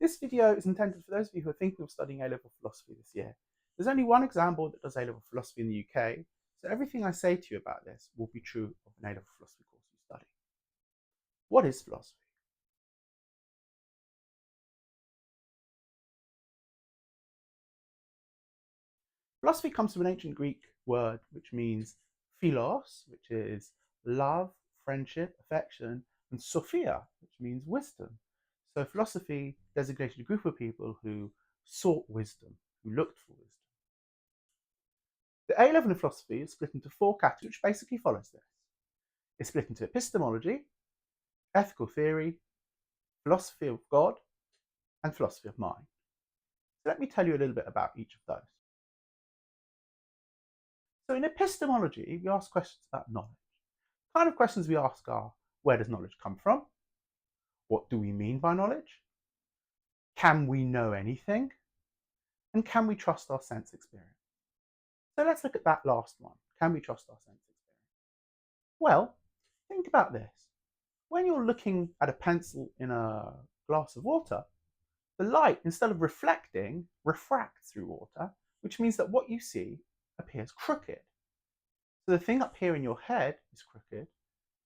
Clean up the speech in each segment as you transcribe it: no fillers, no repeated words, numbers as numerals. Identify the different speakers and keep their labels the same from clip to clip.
Speaker 1: This video is intended for those of you who are thinking of studying A-level philosophy this year. There's only one exam board that does A-level philosophy in the UK, so everything I say to you about this will be true of an A-level philosophy course you study. What is philosophy? Philosophy comes from an ancient Greek word which means philos, which is love, friendship, affection, and sophia, which means wisdom. So philosophy designated a group of people who sought wisdom, who looked for wisdom. The A-level in philosophy is split into four categories, which basically follows this. It's split into epistemology, ethical theory, philosophy of God, and philosophy of mind. So let me tell you a little bit about each of those. So in epistemology, we ask questions about knowledge. The kind of questions we ask are, where does knowledge come from? What do we mean by knowledge? Can we know anything? And can we trust our sense experience? So let's look at that last one. Can we trust our sense experience? Well, think about this. When you're looking at a pencil in a glass of water, the light, instead of reflecting, refracts through water, which means that what you see appears crooked. So the thing up here in your head is crooked,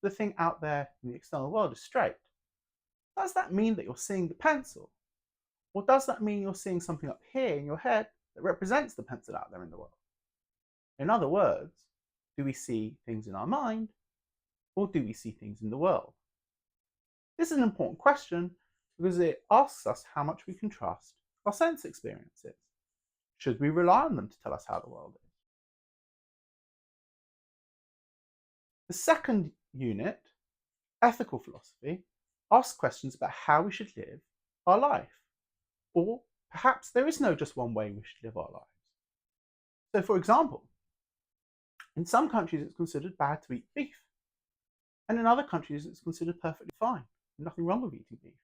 Speaker 1: the thing out there in the external world is straight. Does that mean that you're seeing the pencil? Or does that mean you're seeing something up here in your head that represents the pencil out there in the world? In other words, do we see things in our mind, or do we see things in the world? This is an important question because it asks us how much we can trust our sense experiences. Should we rely on them to tell us how the world is? The second unit, ethical philosophy, asks questions about how we should live our life. Or perhaps there is no just one way we should live our lives. So for example, in some countries it's considered bad to eat beef. And in other countries it's considered perfectly fine. Nothing wrong with eating beef.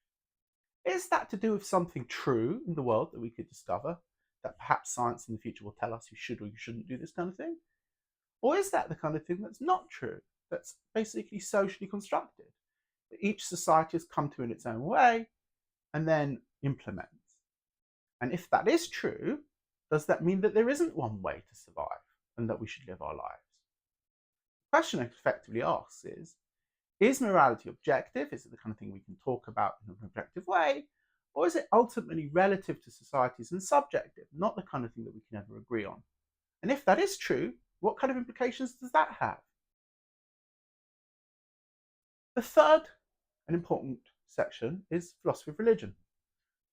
Speaker 1: Is that to do with something true in the world that we could discover? That perhaps science in the future will tell us you should or you shouldn't do this kind of thing? Or is that the kind of thing that's not true? That's basically socially constructed? That each society has come to in its own way and then implements? And if that is true, does that mean that there isn't one way to survive and that we should live our lives? The question it effectively asks is morality objective? Is it the kind of thing we can talk about in an objective way? Or is it ultimately relative to societies and subjective, not the kind of thing that we can ever agree on? And if that is true, what kind of implications does that have? The third and important section is philosophy of religion.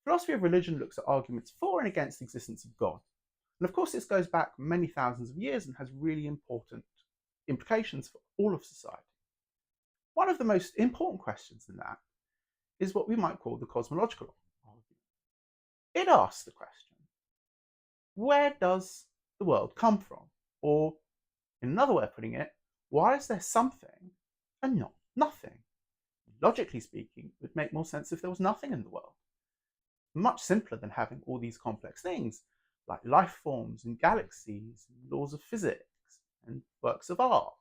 Speaker 1: Philosophy of religion looks at arguments for and against the existence of God. And of course, this goes back many thousands of years and has really important implications for all of society. One of the most important questions in that is what we might call the cosmological argument. It asks the question, where does the world come from? Or, in another way of putting it, why is there something and not nothing? Logically speaking, it would make more sense if there was nothing in the world. Much simpler than having all these complex things like life forms and galaxies and laws of physics and works of art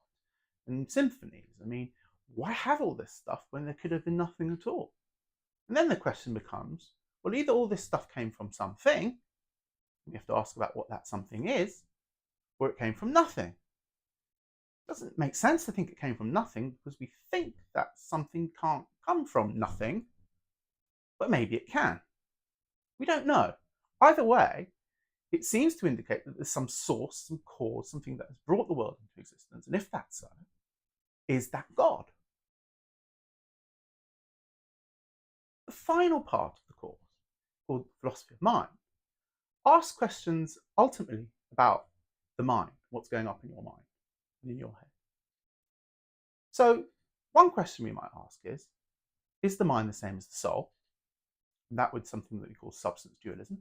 Speaker 1: and symphonies. I mean, why have all this stuff when there could have been nothing at all? And then the question becomes, well, either all this stuff came from something, we have to ask about what that something is, or it came from nothing. It doesn't make sense to think it came from nothing because we think that something can't come from nothing, but maybe it can. We don't know. Either way, it seems to indicate that there's some source, some cause, something that has brought the world into existence. And if that's so, is that God? The final part of the course, called Philosophy of Mind, asks questions ultimately about the mind, what's going up in your mind and in your head. So one question we might ask is the mind the same as the soul? And that would be something that we call substance dualism.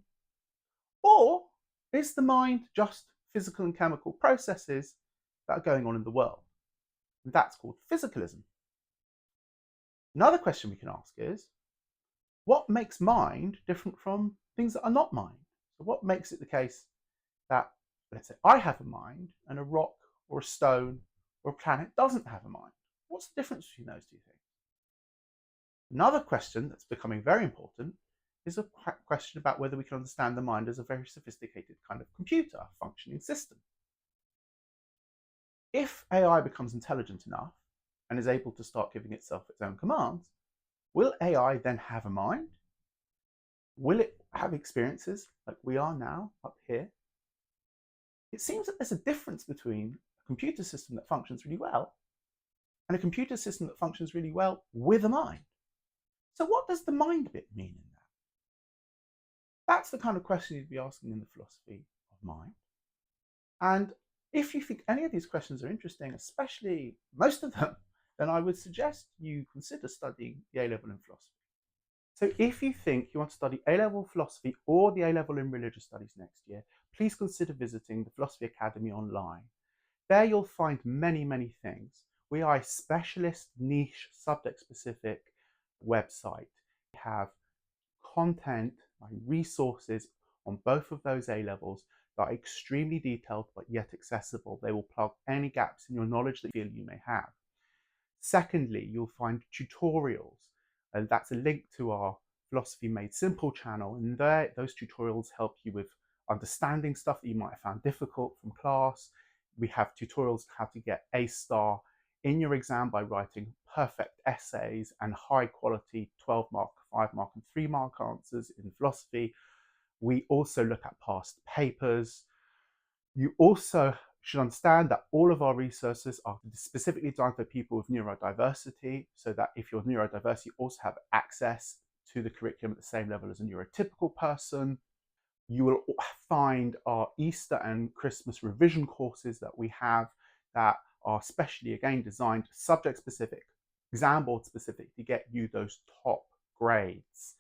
Speaker 1: Or is the mind just physical and chemical processes that are going on in the world? And that's called physicalism. Another question we can ask is, what makes mind different from things that are not mind? So what makes it the case that, let's say, I have a mind and a rock or a stone or a planet doesn't have a mind? What's the difference between those two things? Another question that's becoming very important is a question about whether we can understand the mind as a very sophisticated kind of computer functioning system. If AI becomes intelligent enough and is able to start giving itself its own commands, will AI then have a mind? Will it have experiences like we are now up here? It seems that there's a difference between a computer system that functions really well and a computer system that functions really well with a mind. So what does the mind bit mean in that? That's the kind of question you'd be asking in the philosophy of mind. And if you think any of these questions are interesting, especially most of them, then I would suggest you consider studying the A-level in philosophy. So if you think you want to study A-level philosophy or the A-level in religious studies next year, please consider visiting the Philosophy Academy online. There you'll find many, many things. We are a specialist, niche, subject-specific website. We have content and resources on both of those A-levels that are extremely detailed but yet accessible. They will plug any gaps in your knowledge that you feel you may have. Secondly, you'll find tutorials, and that's a link to our Philosophy Made Simple channel, and there those tutorials help you with understanding stuff that you might have found difficult from class. We have tutorials on how to get A star in your exam by writing perfect essays and high quality 12-mark, 5-mark and 3-mark answers in philosophy. We also look at past papers. You also should understand that all of our resources are specifically designed for people with neurodiversity, so that if you're neurodiverse, you also have access to the curriculum at the same level as a neurotypical person. You will find our Easter and Christmas revision courses that we have that are specially, again, designed subject specific, exam board specific, to get you those top grades.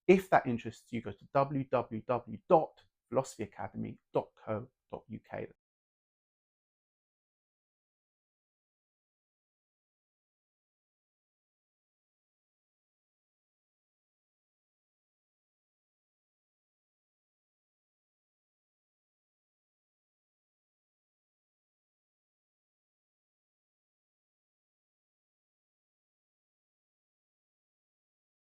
Speaker 1: If that interests you, go to www.philosophyacademy.co.uk.